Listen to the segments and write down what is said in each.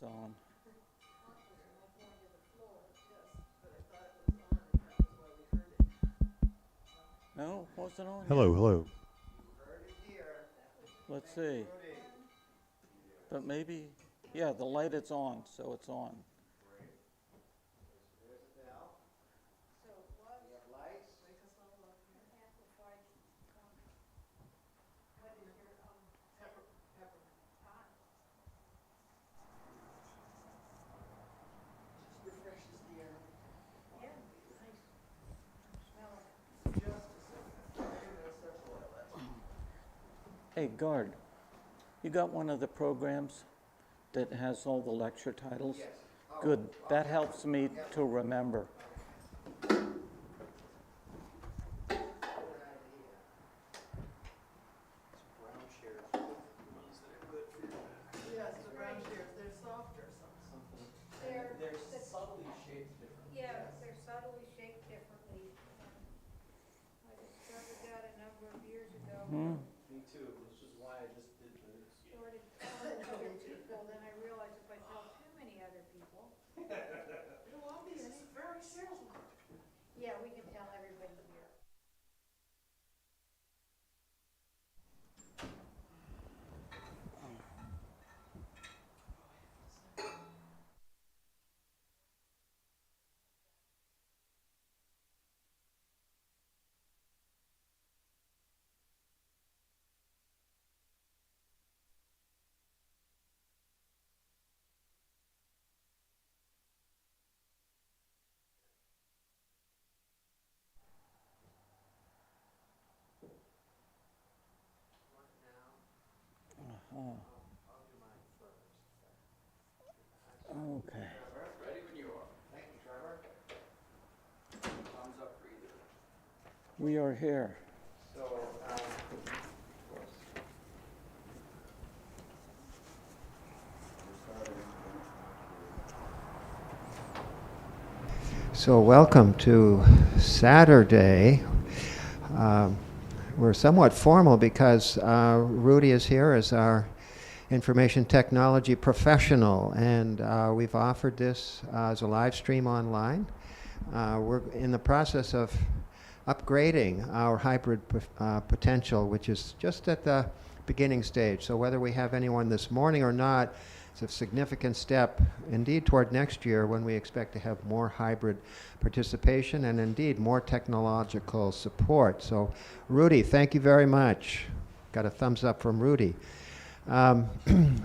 It's on. No, wasn't on Hello, yet. hello. Let's see. But maybe, yeah, the light is on, so it's on. Hey, Guard, you got one of the programs that has all the lecture titles? Yes. Good. That helps me to remember. Me too, which is why I just did the. Started telling other people, then I realized if I tell too many other people. It'll all be very salesman. Yeah, we can tell everybody here. Okay. Ready when you are. Thank you, Trevor. Thumbs up for either. We are here. So, So welcome to Saturday. We're somewhat formal because Rudy is here as our information technology professional, and we've offered this as a live stream online. We're in the process of upgrading our hybrid potential, which is just at the beginning stage. So whether we have anyone this morning or not, it's a significant step indeed toward next year when we expect to have more hybrid participation and indeed more technological support. So Rudy, thank you very much. Got a thumbs up from Rudy.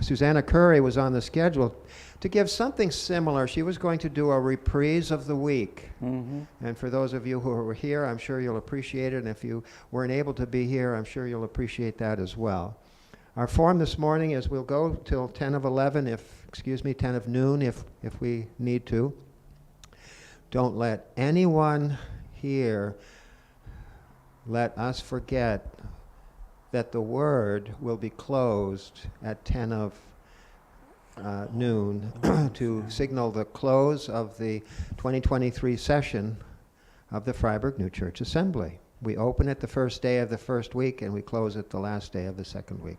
Susanna Curry was on the schedule to give something similar. She was going to do a reprise of the week. And for those of you who were here, I'm sure you'll appreciate it. And if you weren't able to be here, I'm sure you'll appreciate that as well. Our form this morning is we'll go till 10 of 11, 10 of noon if we need to. Don't let anyone here let us forget that the Word will be closed at 10 of noon to signal the close of the 2023 session of the Freiburg New Church Assembly. We open it the first day of the first week and we close it the last day of the second week.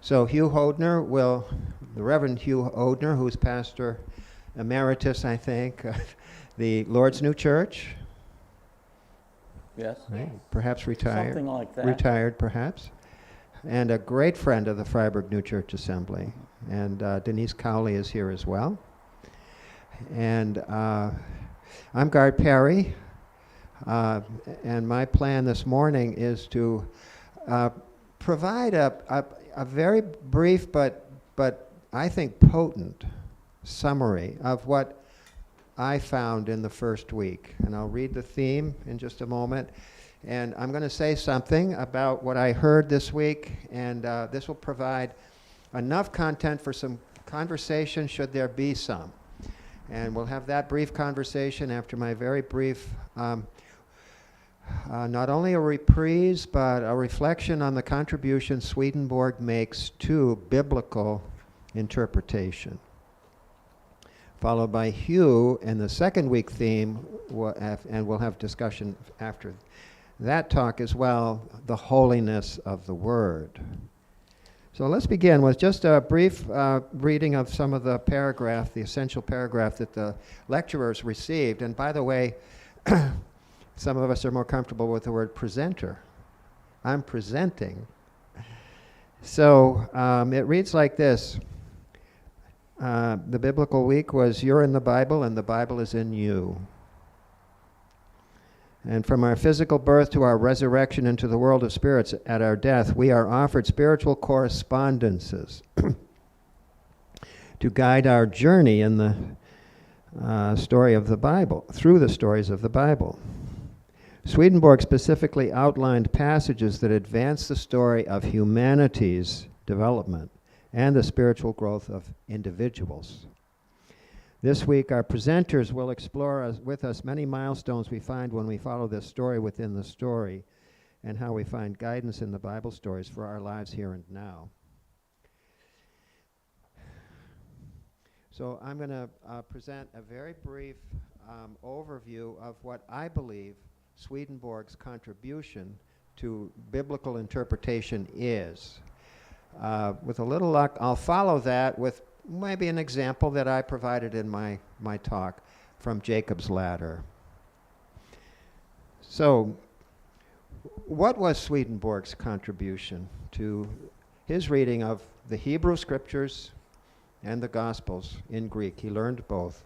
So Hugh Odhner the Reverend Hugh Odhner, who's pastor emeritus, I think, the Lord's New Church. Yes. Right? Perhaps retired. Something like that. Retired, perhaps. And a great friend of the Freiburg New Church Assembly. And Denise Cowley is here as well. And I'm Gard Perry. And my plan this morning is to provide a very brief but I think potent summary of what I found in the first week. And I'll read the theme in just a moment. And I'm going to say something about what I heard this week, and this will provide enough content for some conversation should there be some. And we'll have that brief conversation after my very brief, not only a reprise, but a reflection on the contribution Swedenborg makes to biblical interpretation. Followed by Hugh and the second week theme, and we'll have discussion after that talk as well, the holiness of the Word. So let's begin with just a brief reading of some of the paragraph, the essential paragraph that the lecturers received. And by the way, some of us are more comfortable with the word presenter. I'm presenting. So it reads like this. The biblical week was "You're in the Bible and the Bible is in you." And from our physical birth to our resurrection into the world of spirits at our death, we are offered spiritual correspondences to guide our journey in the story of the Bible, through the stories of the Bible. Swedenborg specifically outlined passages that advance the story of humanity's development and the spiritual growth of individuals. This week, our presenters will explore with us many milestones we find when we follow this story within the story, and how we find guidance in the Bible stories for our lives here and now. So I'm going to present a very brief overview of what I believe Swedenborg's contribution to biblical interpretation is. With a little luck, I'll follow that with maybe an example that I provided in my talk from Jacob's Ladder. So, what was Swedenborg's contribution to his reading of the Hebrew Scriptures and the Gospels in Greek? He learned both.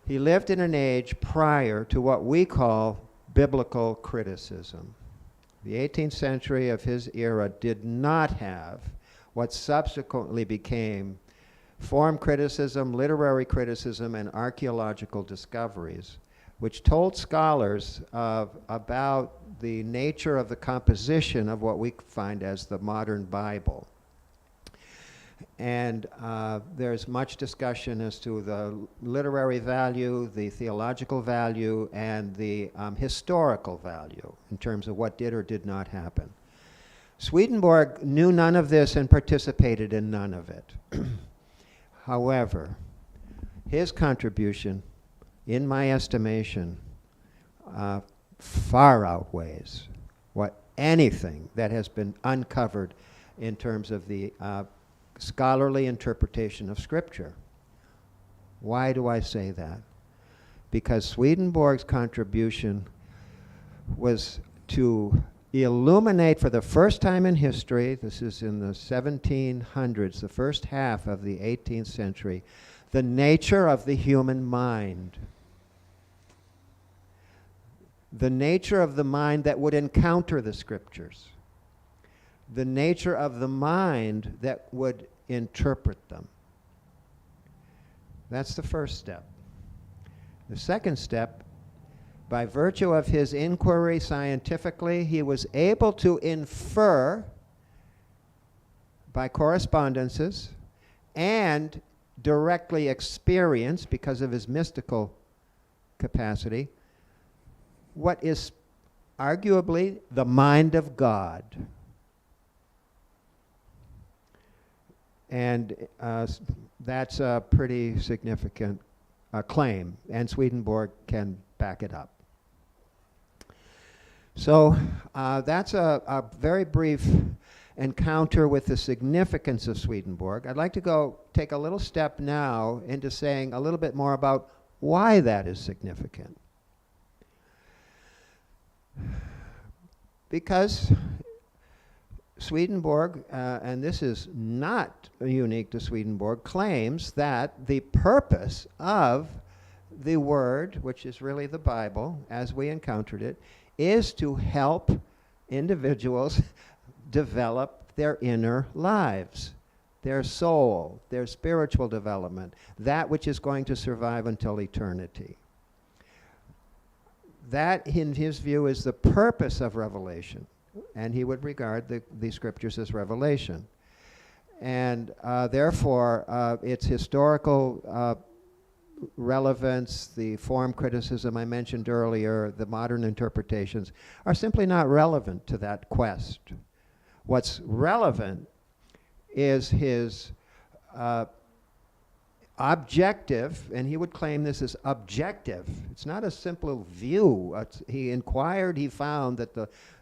He lived in an age prior to what we call biblical criticism. The 18th century of his era did not have what subsequently became form criticism, literary criticism, and archaeological discoveries, which told scholars about the nature of the composition of what we find as the modern Bible. And there's much discussion as to the literary value, the theological value, and the historical value in terms of what did or did not happen. Swedenborg knew none of this and participated in none of it. However, his contribution, in my estimation, far outweighs what anything that has been uncovered in terms of the scholarly interpretation of Scripture. Why do I say that? Because Swedenborg's contribution was to illuminate for the first time in history, this is in the 1700s, the first half of the 18th century, the nature of the human mind. The nature of the mind that would encounter the Scriptures. The nature of the mind that would interpret them. That's the first step. The second step, by virtue of his inquiry scientifically, he was able to infer by correspondences and directly experience, because of his mystical capacity, what is arguably the mind of God. And that's a pretty significant claim, and Swedenborg can back it up. So that's a very brief encounter with the significance of Swedenborg. I'd like to go take a little step now into saying a little bit more about why that is significant. Because Swedenborg, and this is not unique to Swedenborg, claims that the purpose of the Word, which is really the Bible, as we encountered it, is to help individuals develop their inner lives, their soul, their spiritual development, that which is going to survive until eternity. That, in his view, is the purpose of revelation, and he would regard the Scriptures as revelation. And therefore, its historical relevance, the form criticism I mentioned earlier, the modern interpretations, are simply not relevant to that quest. What's relevant is his objective, and he would claim this as objective. It's not a simple view. He inquired, he found that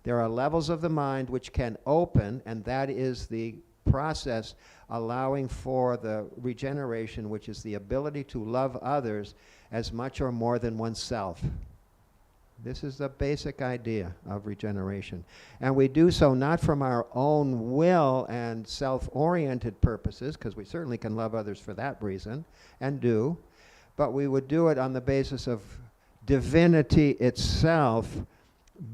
there are levels of the mind which can open, and that is the process allowing for the regeneration, which is the ability to love others as much or more than oneself. This is the basic idea of regeneration. And we do so not from our own will and self-oriented purposes, because we certainly can love others for that reason, and do, but we would do it on the basis of divinity itself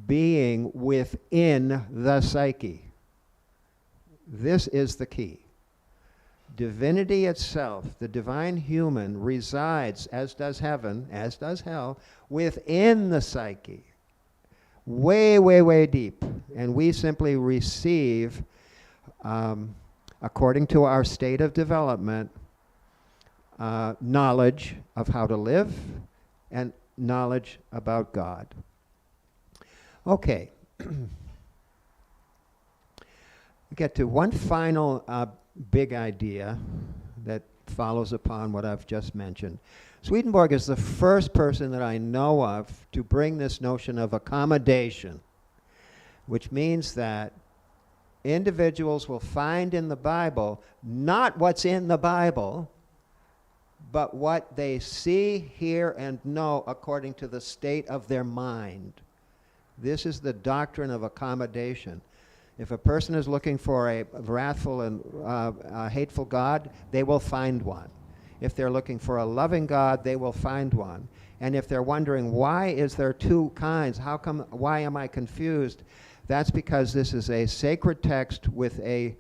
being within the psyche. This is the key. Divinity itself, the divine human, resides, as does heaven, as does hell, within the psyche. Way, way, way deep. And we simply receive, according to our state of development, knowledge of how to live and knowledge about God. Okay. We get to one final big idea that follows upon what I've just mentioned. Swedenborg is the first person that I know of to bring this notion of accommodation, which means that individuals will find in the Bible not what's in the Bible, but what they see, hear, and know according to the state of their mind. This is the doctrine of accommodation. If a person is looking for a wrathful and hateful God, they will find one. If they're looking for a loving God, they will find one. And if they're wondering, why is there two kinds? Why am I confused? That's because this is a sacred text with a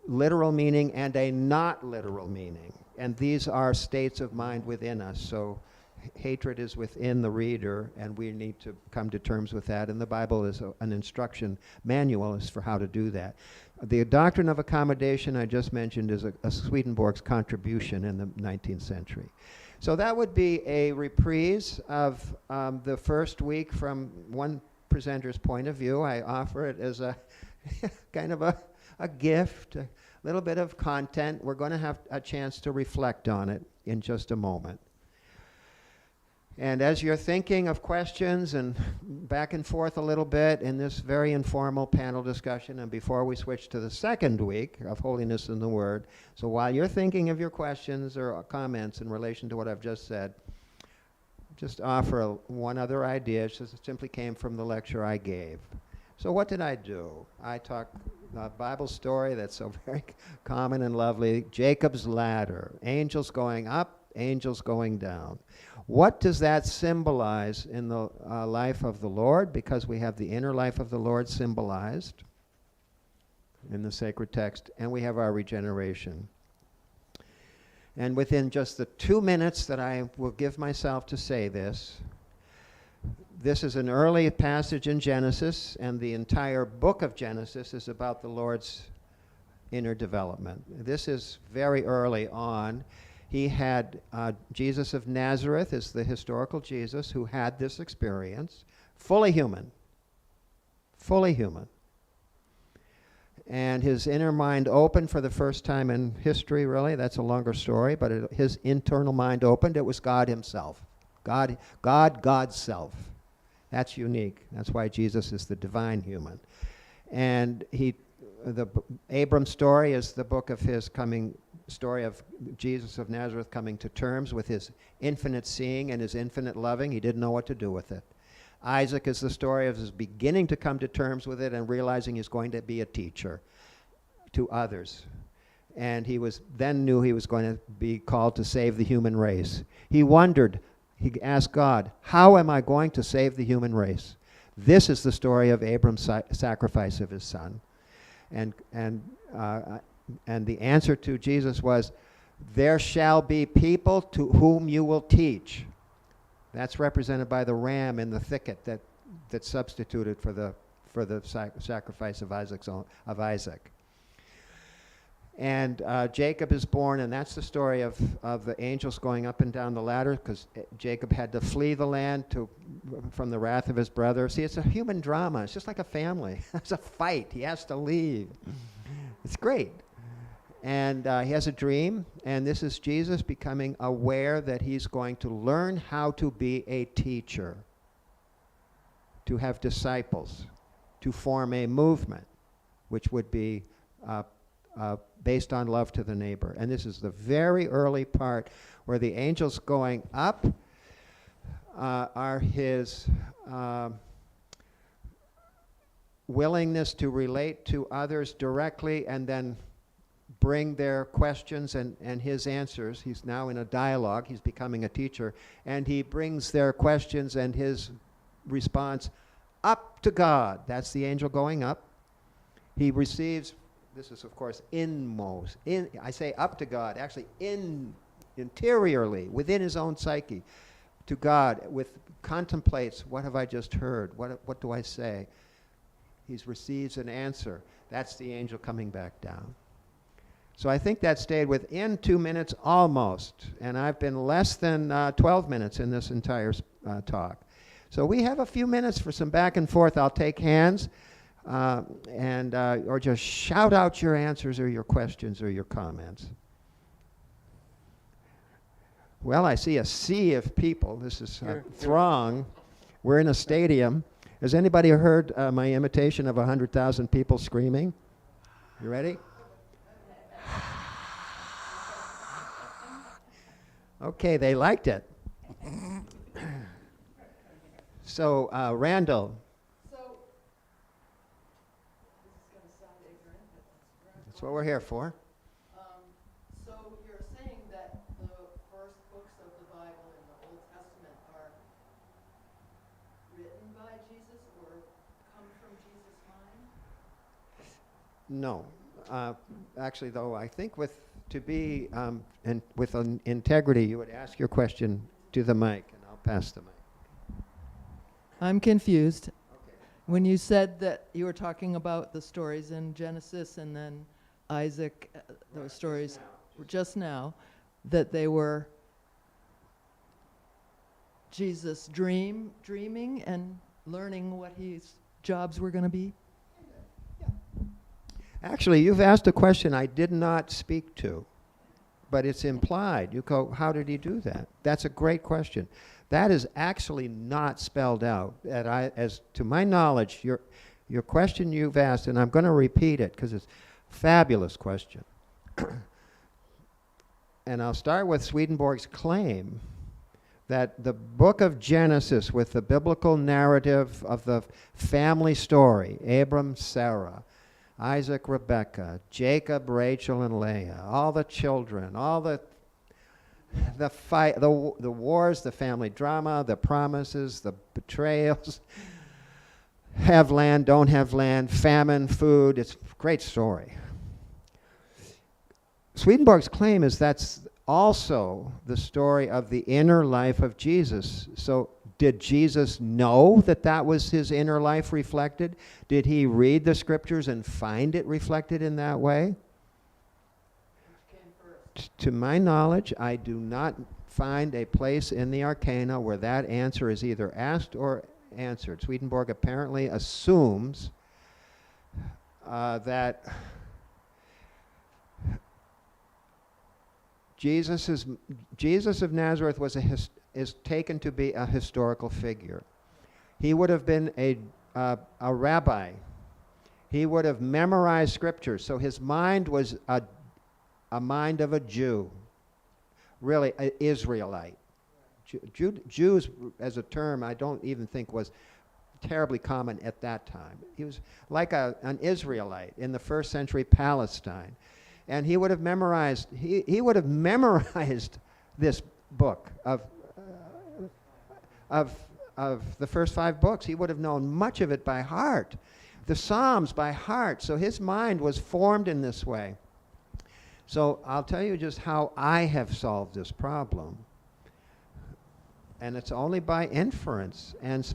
literal meaning and a not literal meaning. And these are states of mind within us. So hatred is within the reader, and we need to come to terms with that. And the Bible is an instruction manual as for how to do that. The doctrine of accommodation I just mentioned is a Swedenborg's contribution in the 19th century. So that would be a reprise of the first week from one presenter's point of view. I offer it as a kind of a gift, a little bit of content. We're going to have a chance to reflect on it in just a moment. And as you're thinking of questions and back and forth a little bit in this very informal panel discussion, and before we switch to the second week of Holiness in the Word, so while you're thinking of your questions or comments in relation to what I've just said, just offer one other idea. It just simply came from the lecture I gave. So what did I do? I talked a Bible story that's so very common and lovely, Jacob's ladder, angels going up, angels going down. What does that symbolize in the life of the Lord? Because we have the inner life of the Lord symbolized in the sacred text, and we have our regeneration. And within just the 2 minutes that I will give myself to say this is an early passage in Genesis, and the entire book of Genesis is about the Lord's inner development. This is very early on. He had Jesus of Nazareth is the historical Jesus who had this experience, fully human. And his inner mind opened for the first time in history, really. That's a longer story, but his internal mind opened. It was God himself. God's self. That's unique. That's why Jesus is the divine human. And the Abram story is the book of his story of Jesus of Nazareth coming to terms with his infinite seeing and his infinite loving. He didn't know what to do with it. Isaac is the story of his beginning to come to terms with it and realizing he's going to be a teacher to others. And he then knew he was going to be called to save the human race. He asked God, how am I going to save the human race? This is the story of Abram's sacrifice of his son. And the answer to Jesus was, there shall be people to whom you will teach. That's represented by the ram in the thicket that substituted for the sacrifice of Isaac. And Jacob is born, and that's the story of the angels going up and down the ladder, because Jacob had to flee the land from the wrath of his brother. See, it's a human drama. It's just like a family. It's a fight. He has to leave. It's great. And he has a dream, and this is Jesus becoming aware that he's going to learn how to be a teacher, to have disciples, to form a movement, which would be based on love to the neighbor. And this is the very early part where the angels going up are his willingness to relate to others directly and then bring their questions and his answers. He's now in a dialogue. He's becoming a teacher. And he brings their questions and his response up to God. That's the angel going up. He receives, this is of course inmost, I say up to God, actually interiorly, within his own psyche, to God, contemplates, what have I just heard? What do I say? He receives an answer. That's the angel coming back down. So I think that stayed within 2 minutes almost, and I've been less than 12 minutes in this entire talk. So we have a few minutes for some back and forth. I'll take hands, or just shout out your answers or your questions or your comments. Well, I see a sea of people. This is a throng. We're in a stadium. Has anybody heard my imitation of 100,000 people screaming? You ready? Okay, they liked it. So, Randall. So, this is going to sound ignorant, but That's what we're here for. So you're saying that the first books of the Bible in the Old Testament are written by Jesus or come from Jesus' mind? No. Actually, though, I think with integrity, you would ask your question to the mic, and I'll pass the mic. I'm confused. Okay. When you said that you were talking about the stories in Genesis and then Isaac, those stories just now, that they were Jesus dreaming and learning what his jobs were going to be? Actually, you've asked a question I did not speak to, but it's implied. You go, how did he do that? That's a great question. That is actually not spelled out. As to my knowledge, your question you've asked, and I'm going to repeat it because it's a fabulous question. And I'll start with Swedenborg's claim that the book of Genesis, with the biblical narrative of the family story, Abram, Sarah, Isaac, Rebekah, Jacob, Rachel, and Leah, all the children, all the fight, the wars, the family drama, the promises, the betrayals, have land, don't have land, famine, food. It's a great story. Swedenborg's claim is that's also the story of the inner life of Jesus. So did Jesus know that that was his inner life reflected? Did he read the scriptures and find it reflected in that way? To my knowledge, I do not find a place in the Arcana where that answer is either asked or answered. Swedenborg apparently assumes that Jesus of Nazareth is taken to be a historical figure. He would have been a rabbi. He would have memorized scriptures. So his mind was a mind of a Jew, really an Israelite. Jews as a term I don't even think was terribly common at that time. He was like an Israelite in the first century Palestine. And he would have memorized, he would have memorized this book of the first 5 books. He would have known much of it by heart, the Psalms by heart. So his mind was formed in this way. So I'll tell you just how I have solved this problem. And it's only by inference and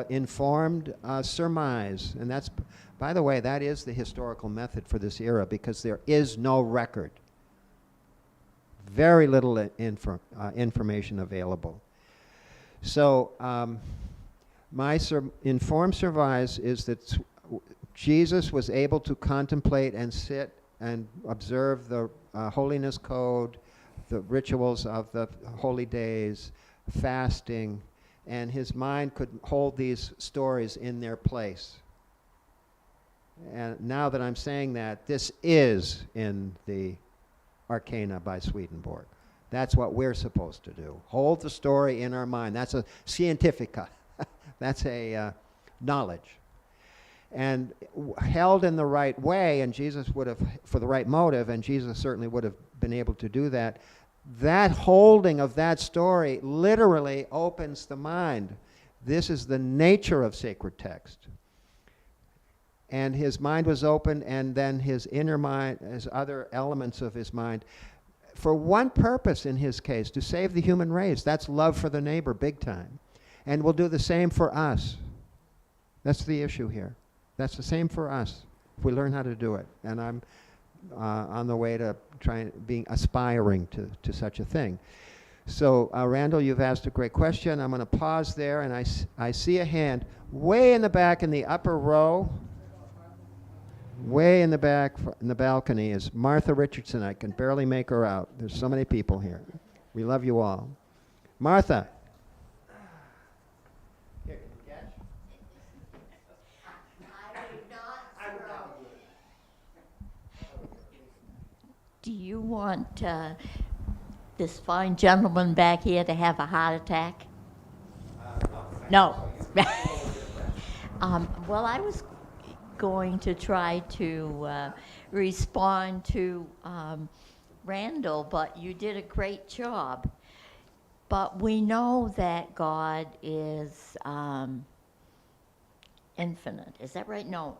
informed surmise. And that's, by the way, that is the historical method for this era because there is no record. Very little information available. So my informed surmise is that Jesus was able to contemplate and sit and observe the holiness code, the rituals of the holy days, fasting, and his mind could hold these stories in their place. And now that I'm saying that, this is in the Arcana by Swedenborg. That's what we're supposed to do. Hold the story in our mind. That's a scientifica. That's a knowledge. And held in the right way, and Jesus would have, for the right motive, and Jesus certainly would have been able to do that. That holding of that story literally opens the mind. This is the nature of sacred text. And his mind was open, and then his inner mind, his other elements of his mind, for one purpose in his case, to save the human race. That's love for the neighbor, big time. And will do the same for us. That's the issue here. That's the same for us, if we learn how to do it. And I'm on the way to aspiring to such a thing. So, Randall, you've asked a great question. I'm going to pause there, and I see a hand way in the back in the upper row. Way in the back, in the balcony, is Martha Richardson. I can barely make her out. There's so many people here. We love you all. Martha. Here, can you catch? I would not. Do you want this fine gentleman back here to have a heart attack? No. Well, I was going to try to respond to Randall, but you did a great job. But we know that God is infinite. Is that right? No.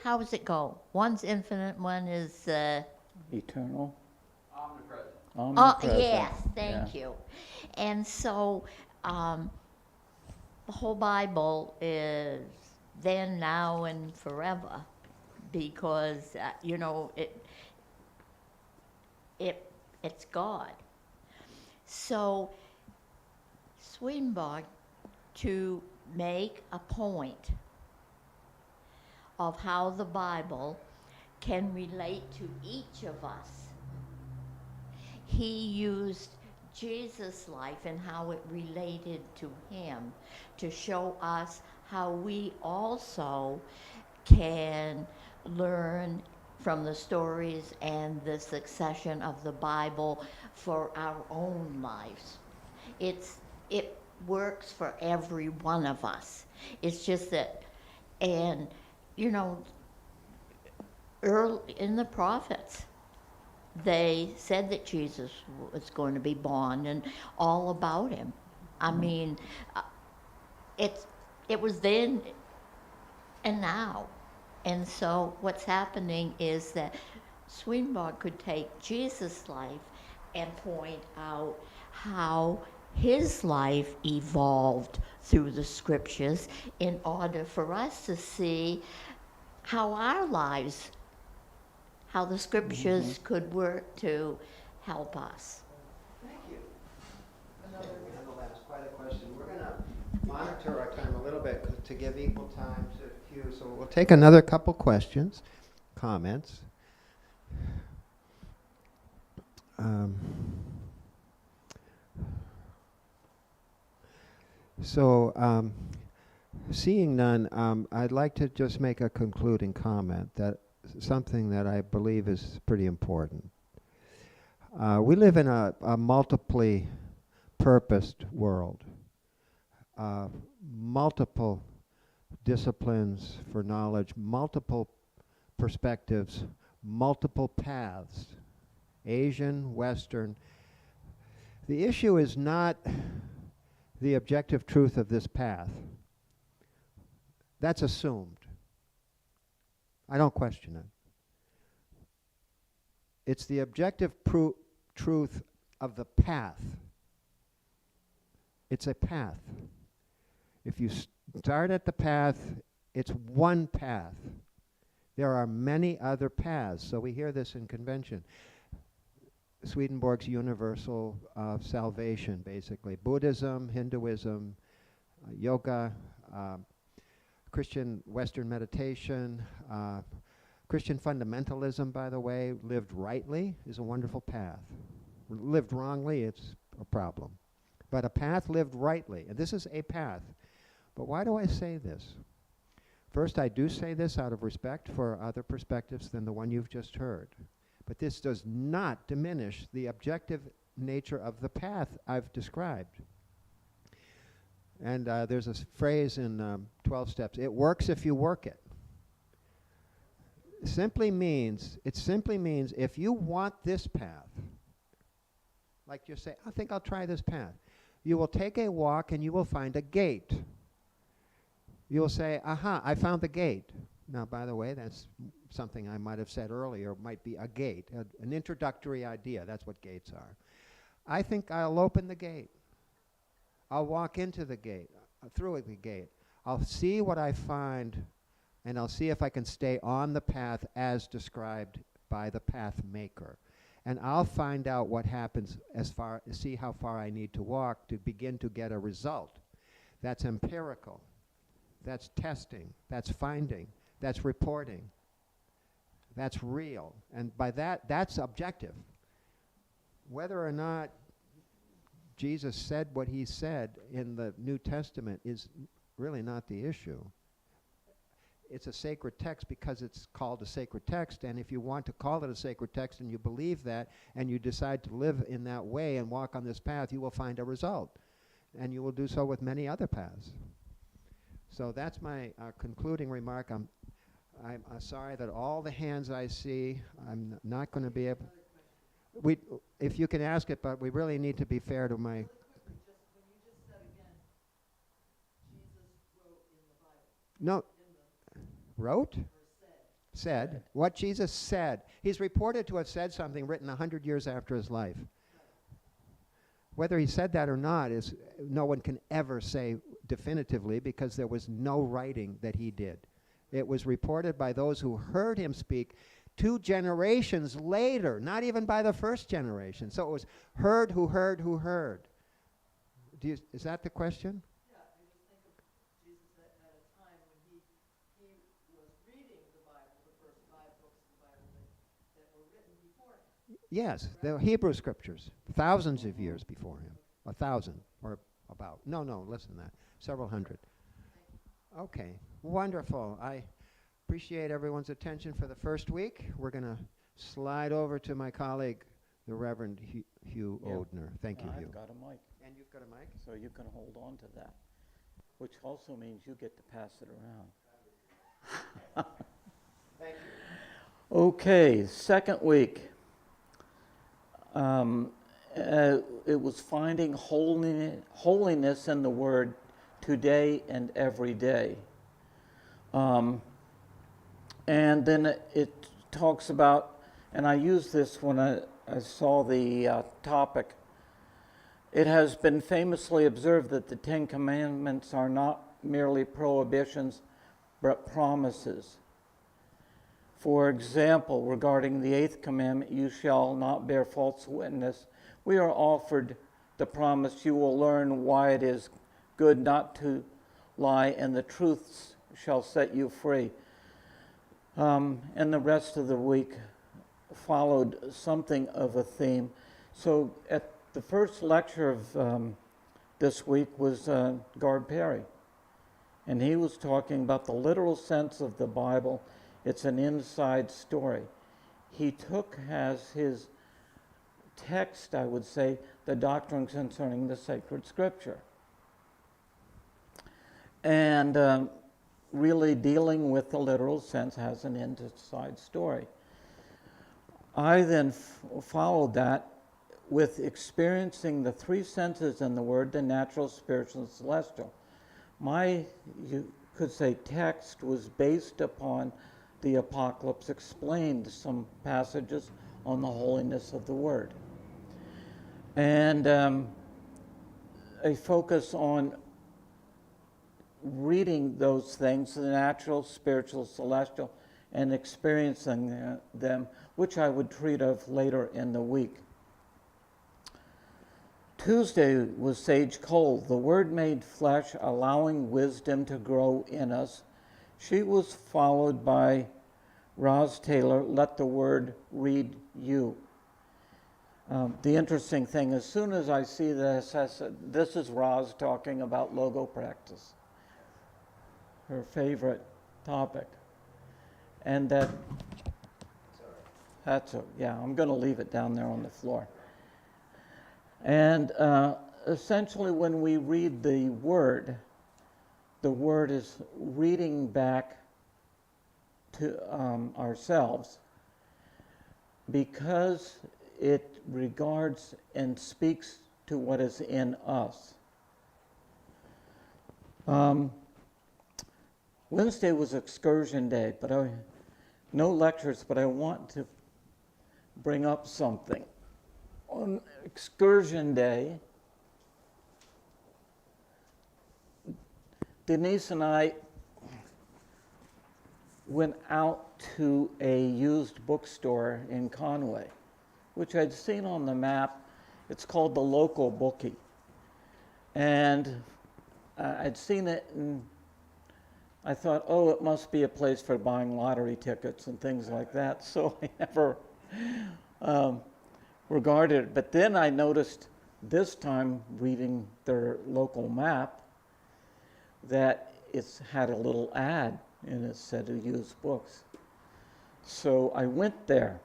How does it go? One's infinite, one is... Eternal? Omnipresent. Omnipresent. Yes, thank you. And so the whole Bible is then, now, and forever, because it's God. So Swedenborg, to make a point of how the Bible can relate to each of us, he used Jesus' life and how it related to him to show us how we also can learn from the stories and the succession of the Bible for our own lives. It works for every one of us. It's just that, and early in the prophets, they said that Jesus was going to be born and all about him. I mean, it was then and now. And so what's happening is that Swedenborg could take Jesus' life and point out how his life evolved through the scriptures in order for us to see how our lives, how the scriptures could work to help us. Thank you. That was quite a question. We're going to monitor our time a little bit to give equal time to Hugh. So we'll take another couple questions, comments. Seeing none, I'd like to just make a concluding comment, that something that I believe is pretty important. We live in a multiply purposed world, multiple disciplines for knowledge, multiple perspectives, multiple paths, Asian, Western. The issue is not the objective truth of this path. That's assumed. I don't question it. It's the objective truth of the path. It's a path. If you start at the path, it's one path. There are many other paths. So we hear this in convention. Swedenborg's universal salvation, basically. Buddhism, Hinduism, yoga, Christian Western meditation, Christian fundamentalism, by the way, lived rightly, is a wonderful path. Lived wrongly, it's a problem. But a path lived rightly, and this is a path. But why do I say this? First, I do say this out of respect for other perspectives than the one you've just heard. But this does not diminish the objective nature of the path I've described. And there's a phrase in 12 Steps, it works if you work it. It simply means if you want this path, like you say, I think I'll try this path. You will take a walk and you will find a gate. You will say, aha, I found the gate. Now, by the way, that's something I might have said earlier, might be a gate, an introductory idea. That's what gates are. I think I'll open the gate. I'll walk into the gate, through the gate. I'll see what I find, and I'll see if I can stay on the path as described by the path maker. And I'll find out what happens see how far I need to walk to begin to get a result. That's empirical. That's testing. That's finding. That's reporting. That's real. And by that, that's objective. Whether or not Jesus said what he said in the New Testament is really not the issue. It's a sacred text because it's called a sacred text, and if you want to call it a sacred text and you believe that and you decide to live in that way and walk on this path, you will find a result. And you will do so with many other paths. So that's my concluding remark. I'm sorry that all the hands I see, I'm not going to be able... if you can ask it, but we really need to be fair to my... No. Wrote? Said. What Jesus said. He's reported to have said something written 100 years after his life. Whether he said that or not is no one can ever say definitively because there was no writing that he did. It was reported by those who heard him speak 2 generations later, not even by the first generation. So it was heard who heard who heard. Is that the question? Yeah, I just think of Jesus at a time when he was reading the Bible, the first 5 books of the Bible that were written before him. Yes, the Hebrew scriptures, thousands of years before him. 1,000 or about. No, less than that. Several hundred. Okay, wonderful. I appreciate everyone's attention for the first week. We're going to slide over to my colleague, the Reverend Hugh Odhner. Thank you, Hugh. I've got a mic, And you've got a mic? so you can hold on to that, which also means you get to pass it around. Thank you. Okay, second week. It was finding holiness in the Word today and every day. And then it talks about, and I used this when I saw the topic, it has been famously observed that the 10 Commandments are not merely prohibitions, but promises. For example, regarding the 8th commandment, you shall not bear false witness, we are offered the promise you will learn why it is good not to lie, and the truths shall set you free. And the rest of the week followed something of a theme. So at the first lecture of this week was Gard Perry, and he was talking about the literal sense of the Bible. It's an inside story. He took as his text, I would say, the doctrine concerning the sacred scripture. And really dealing with the literal sense has an inside story. I then followed that with experiencing the 3 senses in the Word, the natural, spiritual, and celestial. My, you could say, text was based upon the Apocalypse Explained, some passages on the holiness of the Word. And a focus on reading those things, the natural, spiritual, celestial, and experiencing them, which I would treat of later in the week. Tuesday was Sage Cole, the Word made flesh, allowing wisdom to grow in us. She was followed by Roz Taylor, Let the Word Read You. The interesting thing, as soon as I see this, I said, this is Roz talking about logo practice, her favorite topic. And yeah, I'm going to leave it down there on the floor. And essentially when we read the Word is reading back to ourselves, because it regards and speaks to what is in us. Wednesday was excursion day, but no lectures, but I want to bring up something. On excursion day, Denise and I went out to a used bookstore in Conway, which I'd seen on the map. It's called the Local Bookie. And I'd seen it, and I thought, oh, it must be a place for buying lottery tickets and things like that. So I never regarded it. But then I noticed this time, reading their local map, that it's had a little ad and it said to use books. So I went there,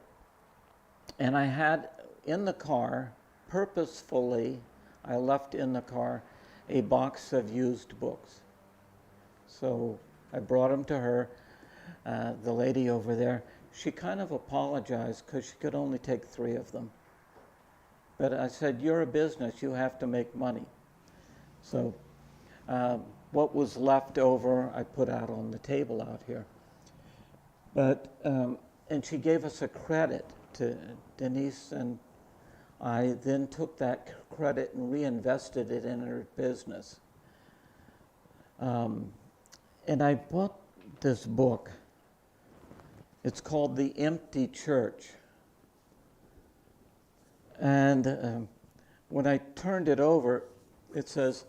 and I had in the car, purposefully, I left in the car a box of used books. So I brought them to her, the lady over there. She kind of apologized because she could only take 3 of them. But I said, you're a business, you have to make money. So what was left over, I put out on the table out here. But, and she gave us a credit to Denise, and I then took that credit and reinvested it in her business. And I bought this book. It's called The Empty Church. And when I turned it over, it says,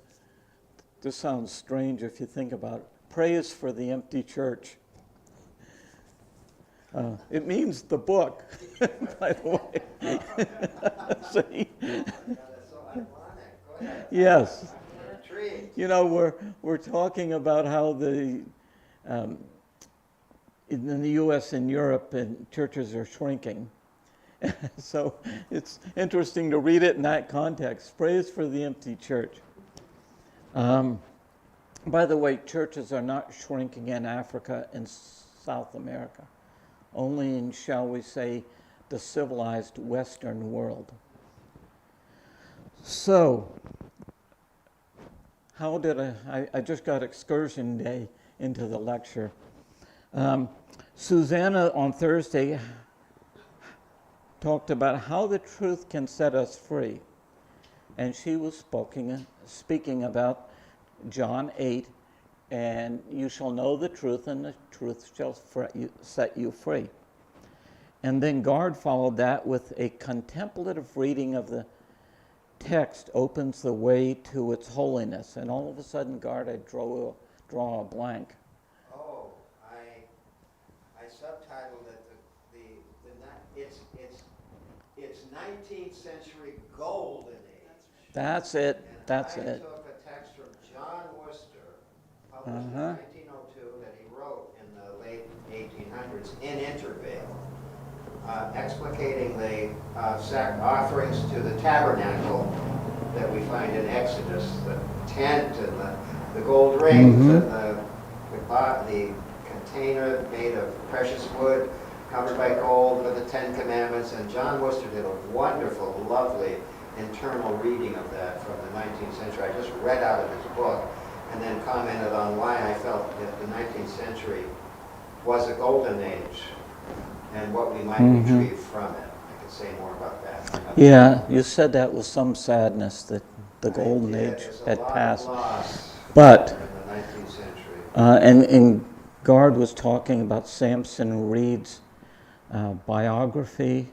this sounds strange if you think about it, praise for the empty church. It means the book, by the way. See? Yes. You know, we're talking about how the in the U.S. and Europe, and churches are shrinking. So it's interesting to read it in that context. Praise for the empty church. By the way, churches are not shrinking in Africa and South America, only in, shall we say, the civilized Western world. So, how did I just got excursion day into the lecture. Susanna on Thursday talked about how the truth can set us free. And she was speaking about John 8, and you shall know the truth, and the truth shall set you free. And then Gard followed that with a contemplative reading of the text opens the way to its holiness. And all of a sudden, Gard, I draw a blank. Oh, I subtitled it it's 19th century golden age. That's it. That's I it. took a text from John Worcester, published in 1902, that he wrote in the late 1800s in Intervale, explicating the offerings to the tabernacle that we find in Exodus, the tent and the gold rings and the container made of precious wood covered by gold with the 10 Commandments. And John Worcester did a wonderful, lovely internal reading of that from the 19th century. I just read out of his book and then commented on why I felt that the 19th century was a golden age and what we might retrieve from it. I could say more about that. Yeah, you said that with some sadness that the golden age had passed. But in the 19th century. And Gard was talking about Samson Reed's biography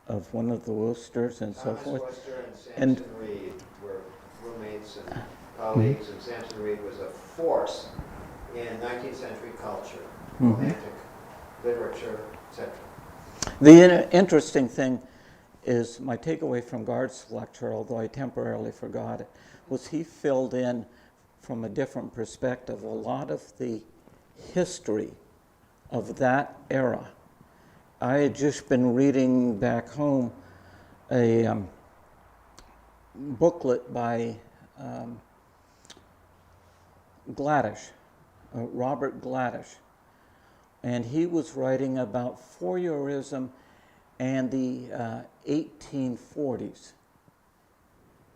of one of the Worcesters and so forth. Worcester and Samson Reed were roommates and colleagues, and Samson Reed was a force in 19th century culture, romantic literature, etc. The interesting thing is, my takeaway from Gard's lecture, although I temporarily forgot it, was he filled in from a different perspective a lot of the history of that era. I had just been reading back home a booklet by Gladish, Robert Gladish, and he was writing about Fourierism and the 1840s,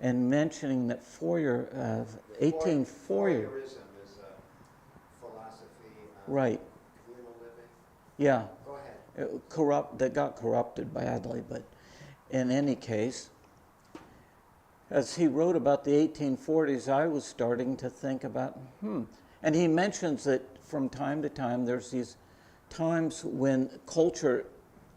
and mentioning that Fourier, 1840, Fourierism is a philosophy of right, communal living. yeah, Go ahead. that got corrupted badly, but in any case, as he wrote about the 1840s, I was starting to think about, and he mentions that from time to time there's these times when culture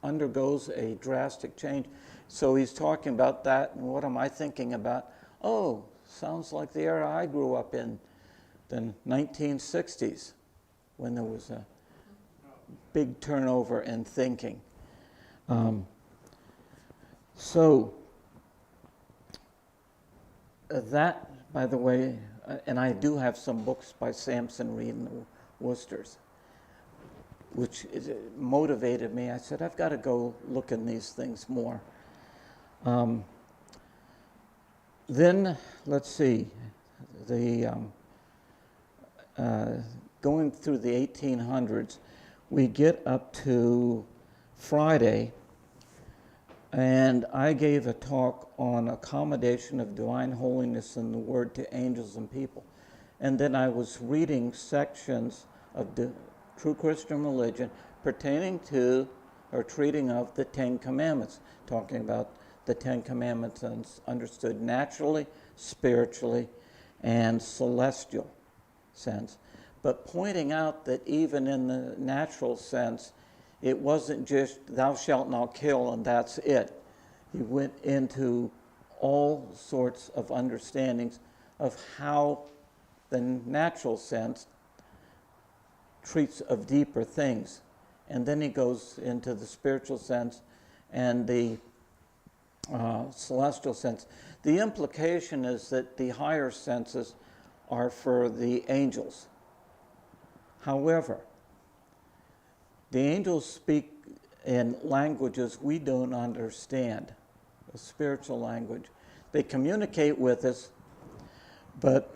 undergoes a drastic change. So he's talking about that, and what am I thinking about? Oh, sounds like the era I grew up in, the 1960s, when there was a big turnover in thinking. That, by the way, and I do have some books by Samson Reed and the Worcesters, which motivated me. I said, I've got to go look in these things more. Then, let's see, going through the 1800s, we get up to Friday, and I gave a talk on accommodation of divine holiness in the Word to angels and people. And then I was reading sections of the true Christian religion pertaining to or treating of the Ten Commandments, talking about the Ten Commandments understood naturally, spiritually, and celestial sense. But pointing out that even in the natural sense, it wasn't just thou shalt not kill and that's it. He went into all sorts of understandings of how the natural sense treats of deeper things. And then he goes into the spiritual sense and the celestial sense. The implication is that the higher senses are for the angels. However, the angels speak in languages we don't understand, a spiritual language. They communicate with us, but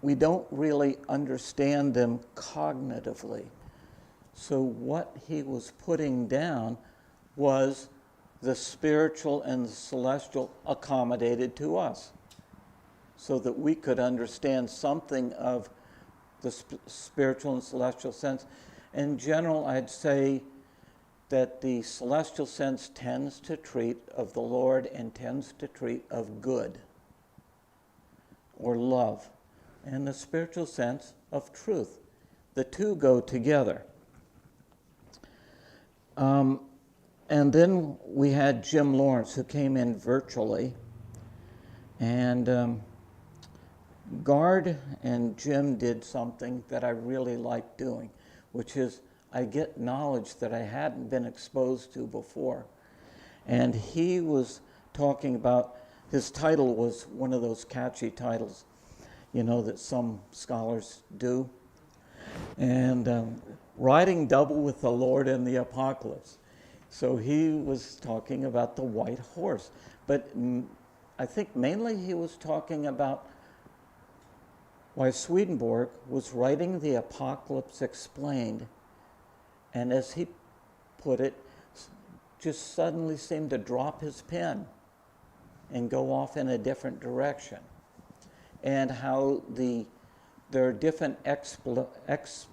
we don't really understand them cognitively. So what he was putting down was the spiritual and the celestial accommodated to us, so that we could understand something of the spiritual and celestial sense. In general, I'd say that the celestial sense tends to treat of the Lord and tends to treat of good or love, and the spiritual sense of truth. The two go together. And then we had Jim Lawrence, who came in virtually, and Gard and Jim did something that I really like doing, which is I get knowledge that I hadn't been exposed to before. And he was talking about, his title was one of those catchy titles, you know, that some scholars do. And riding double with the Lord in the Apocalypse. So he was talking about the white horse. But I think mainly he was talking about why Swedenborg was writing the Apocalypse Explained, and as he put it, just suddenly seemed to drop his pen and go off in a different direction. And how there are different explanations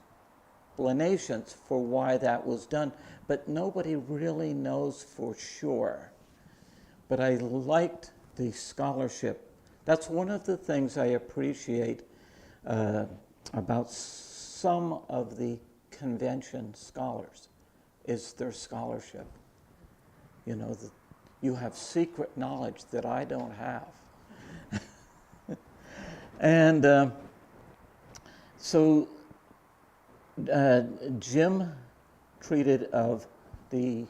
for why that was done, but nobody really knows for sure. But I liked the scholarship. That's one of the things I appreciate about some of the convention scholars, is their scholarship. You know, you have secret knowledge that I don't have. And so Jim treated of the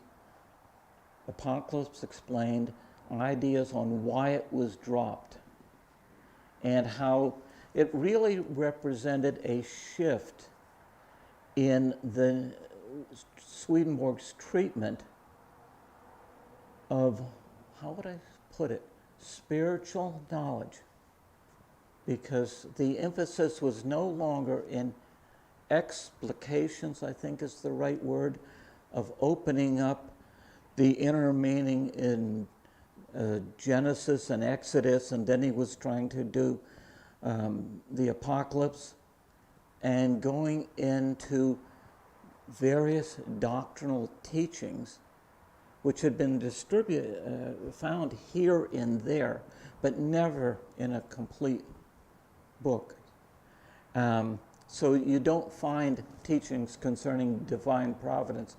Apocalypse Explained, ideas on why it was dropped, and how it really represented a shift in the Swedenborg's treatment of, how would I put it, spiritual knowledge, because the emphasis was no longer in explications, I think is the right word, of opening up the inner meaning in Genesis and Exodus, and then he was trying to do the Apocalypse, and going into various doctrinal teachings which had been found here and there, but never in a complete book. So you don't find teachings concerning divine providence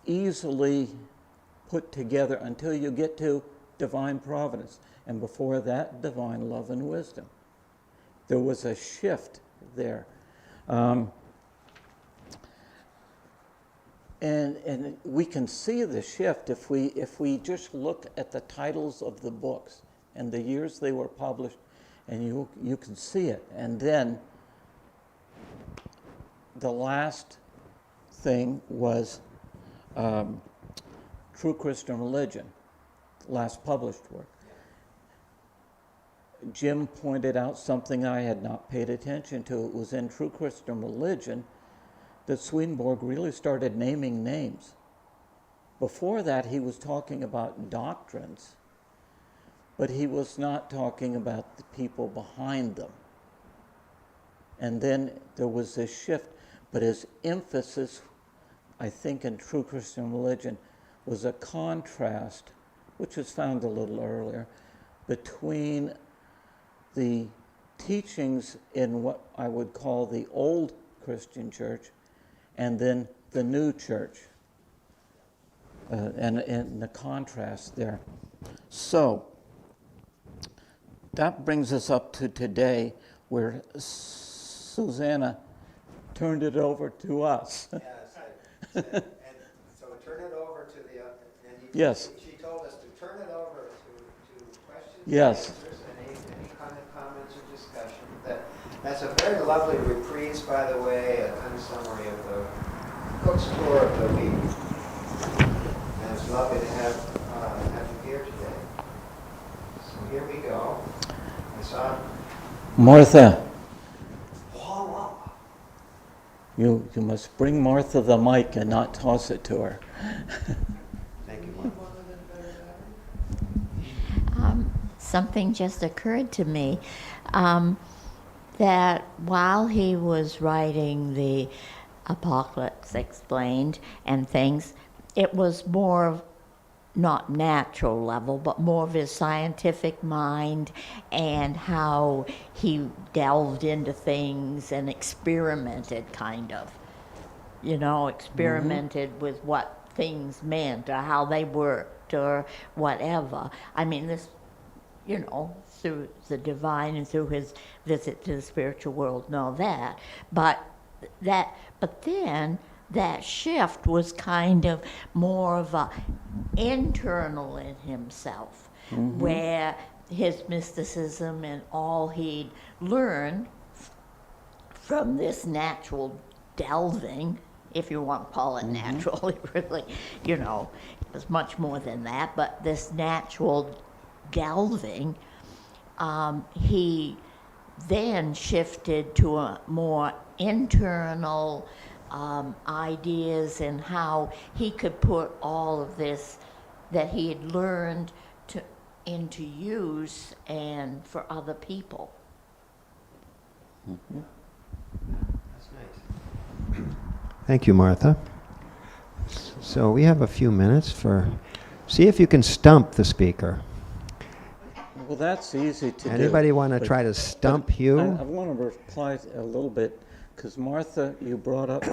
easily put together until you get to divine providence. And before that, divine love and wisdom. There was a shift there. And we can see the shift if we just look at the titles of the books and the years they were published, and you can see it. And then the last thing was True Christian Religion, last published work. Jim pointed out something I had not paid attention to. It was in True Christian Religion that Swedenborg really started naming names. Before that, he was talking about doctrines, but he was not talking about the people behind them. And then there was this shift, but his emphasis, I think, in True Christian Religion was a contrast, which was found a little earlier, between the teachings in what I would call the old Christian church and then the new church, and the contrast there. So that brings us up to today, where Susanna turned it over to us. Yes, and so turn it over to the, Yes. She told us to turn it over to questions Yes. and answers, any kind of comments or discussion. That's a very lovely reprise, by the way, a kind of summary of the Cook's tour of the week. And it's lovely to have you here today. So here we go. I saw Martha, you must bring Martha the mic and not toss it to her. Thank you, Mark. Something just occurred to me, that while he was writing the Apocalypse Explained and things, it was more of, not natural level, but more of his scientific mind and how he delved into things and experimented, kind of. Experimented with what things meant or how they worked or whatever. I mean, this, through the divine and through his visit to the spiritual world and all that. But then that shift was kind of more of a internal in himself, where his mysticism and all he'd learned from this natural delving, if you want to call it natural, it really, it was much more than that, but this natural delving, he then shifted to a more internal ideas and how he could put all of this that he had learned into use and for other people. That's nice. Thank you, Martha. So we have a few minutes see if you can stump the speaker. Well, that's easy to do. Anybody want to but- try to stump but Hugh? I want to reply a little bit, because Martha, you brought up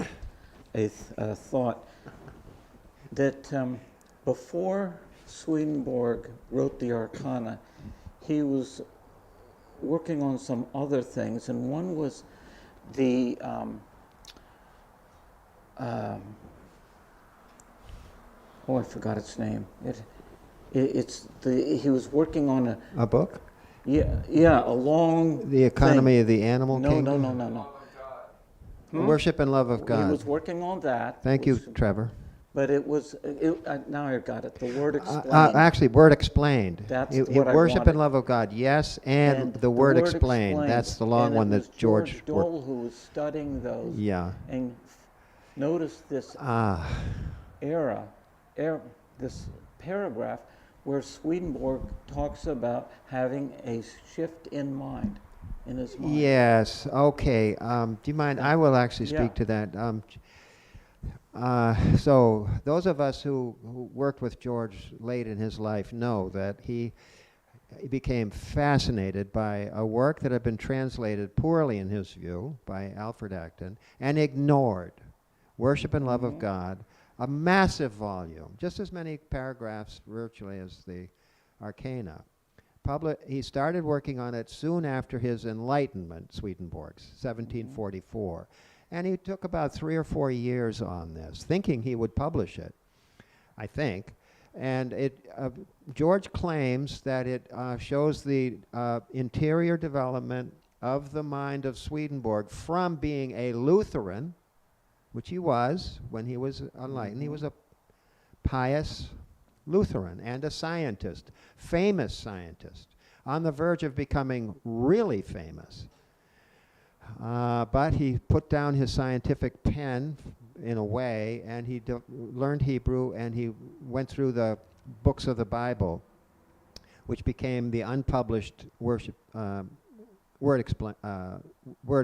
a thought that before Swedenborg wrote the Arcana, he was working on some other things, and one was the I forgot its name. He was working on A book? a long The Economy thing. of the Animal No. Kingdom? No. Worship and Love of He God. was working on that. Thank you, Trevor. But it was, now I got it, the word explained. Actually, Word Explained. That's He what I Worship wanted. and Love of God, yes, and the Word Explained. That's the long And one it was that George Dole who was studying those. Yeah. And notice this this paragraph where Swedenborg talks about having a shift in mind, in his mind. Yes, okay. Do you mind? I will actually speak Yeah. to that. So those of us who worked with George late in his life know that he became fascinated by a work that had been translated poorly in his view by Alfred Acton and ignored. Worship and Love of God, a massive volume, just as many paragraphs virtually as the Arcana. He started working on it soon after his Enlightenment, Swedenborg's, 1744. And he took about 3 or 4 years on this, thinking he would publish it, I think. And George claims that it shows the interior development of the mind of Swedenborg from being a Lutheran, which he was when he was enlightened. He was a pious Lutheran and a scientist, famous scientist, on the verge of becoming really famous. But he put down his scientific pen in a way, and he learned Hebrew, and he went through the books of the Bible, which became the unpublished Word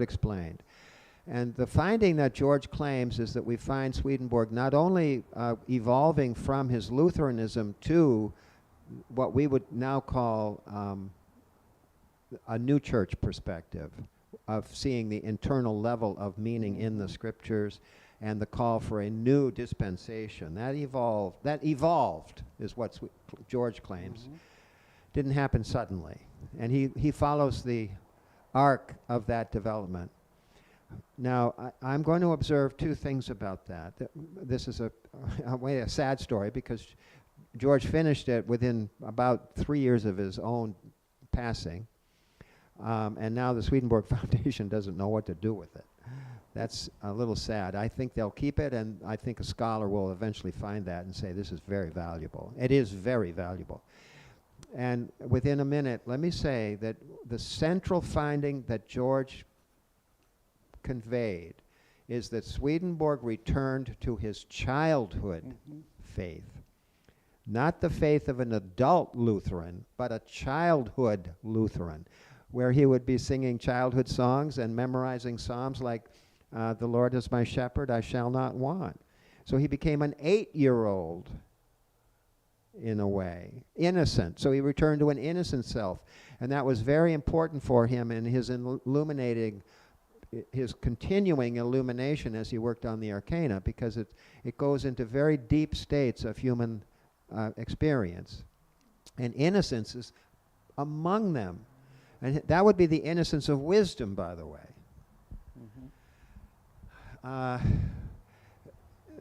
Explained. And the finding that George claims is that we find Swedenborg not only evolving from his Lutheranism to what we would now call a new church perspective of seeing the internal level of meaning in the scriptures and the call for a new dispensation. That evolved is what George claims. Didn't happen suddenly. And he follows the arc of that development. Now, I'm going to observe 2 things about that. This is a sad story because George finished it within about 3 years of his own passing. And now the Swedenborg Foundation doesn't know what to do with it. That's a little sad. I think they'll keep it, and I think a scholar will eventually find that and say this is very valuable. It is very valuable. And within a minute, let me say that the central finding that George conveyed is that Swedenborg returned to his childhood faith. Not the faith of an adult Lutheran, but a childhood Lutheran, where he would be singing childhood songs and memorizing psalms like, the Lord is my shepherd, I shall not want. So he became an 8-year-old, in a way, innocent. So he returned to an innocent self. And that was very important for him in his his continuing illumination as he worked on the Arcana, because it goes into very deep states of human experience. And innocence is among them. And that would be the innocence of wisdom, by the way.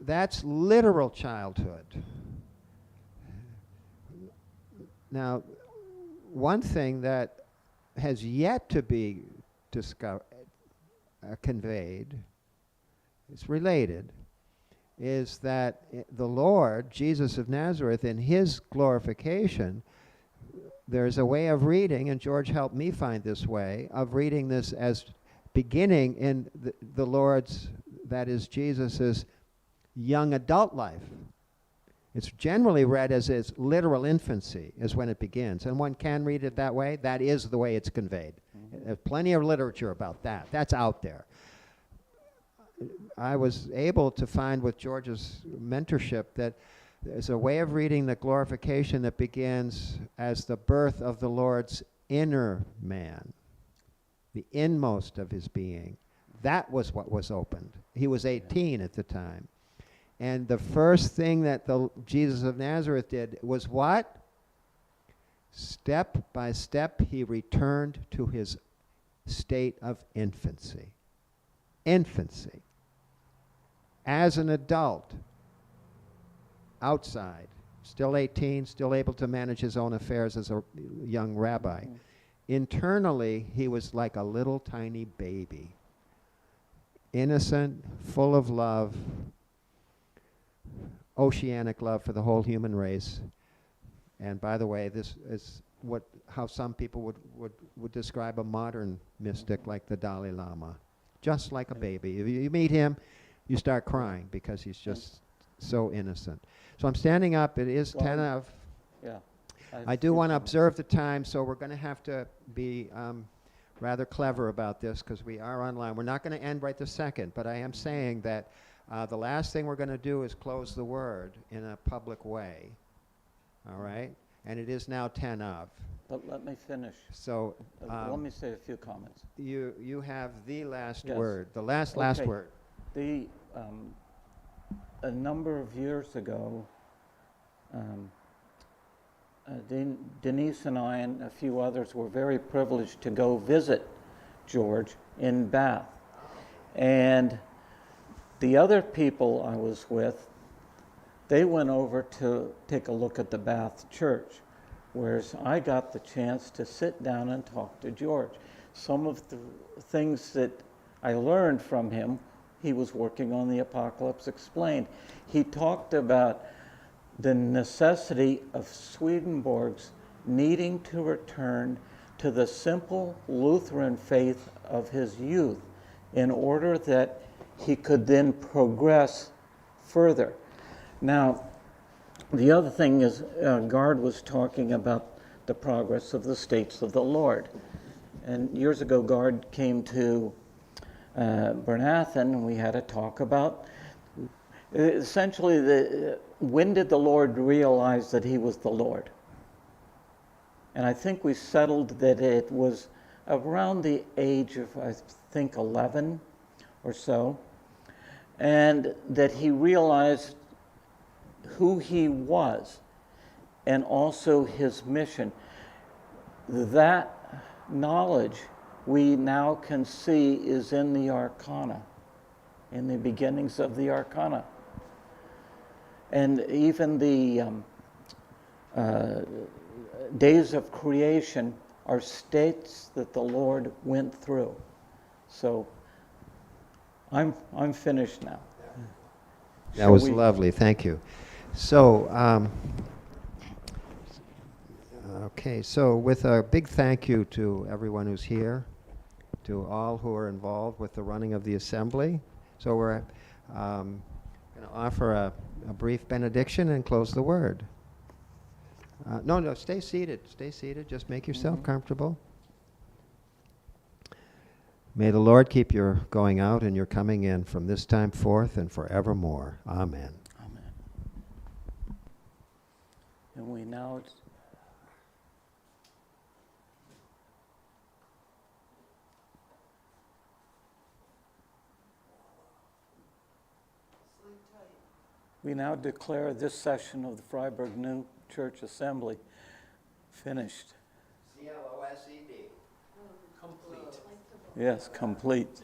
That's literal childhood. Now, one thing that has yet to be conveyed, it's related, is that the Lord, Jesus of Nazareth, in his glorification, there's a way of reading, and George helped me find this way, of reading this as beginning in the Lord's, that is Jesus's young adult life. It's generally read as his literal infancy is when it begins, and one can read it that way. That is the way it's conveyed. There's plenty of literature about that. That's out there. I was able to find with George's mentorship that there's a way of reading the glorification that begins as the birth of the Lord's inner man, the inmost of his being. That was what was opened. He was 18 at the time. And the first thing that Jesus of Nazareth did was what? Step by step, he returned to his state of infancy. Infancy. As an adult, outside, still 18, still able to manage his own affairs as a young rabbi. Internally, he was like a little tiny baby. innocent, full of love, oceanic love for the whole human race. And by the way, this is how some people would describe a modern mystic like the Dalai Lama. Just like a baby. If you meet him, you start crying because he's just so innocent. So I'm standing up. It is 10 of. Yeah. I do want to observe the time, so we're going to have to be rather clever about this because we are online. We're not going to end right this second, but I am saying that the last thing we're going to do is close the word in a public way. All right? And it is now 10 of. But let me finish. So Let me say a few comments. you have the last Yes. word, the last word. A number of years ago, Denise and I and a few others were very privileged to go visit George in Bath. And the other people I was with, they went over to take a look at the Bath church, whereas I got the chance to sit down and talk to George. Some of the things that I learned from him, he was working on the Apocalypse Explained. He talked about the necessity of Swedenborg's needing to return to the simple Lutheran faith of his youth in order that he could then progress further. Now, the other thing is, Gard was talking about the progress of the states of the Lord. And years ago, Gard came to Bernathen, and we had a talk about essentially when did the Lord realize that he was the Lord? And I think we settled that it was around the age of, I think, 11 or so, and that he realized who he was and also his mission. That knowledge we now can see is in the Arcana, in the beginnings of the Arcana. And even the days of creation are states that the Lord went through. So I'm finished now. That was lovely. Thank you. So, okay, so with a big thank you to everyone who's here, to all who are involved with the running of the assembly. So we're going to offer a brief benediction and close the word. No, stay seated. Stay seated. Just make yourself comfortable. May the Lord keep your going out and your coming in from this time forth and forevermore. Amen. Amen. And we now declare this session of the Freiburg New Church Assembly finished. CLOSED. Complete. Yes, complete.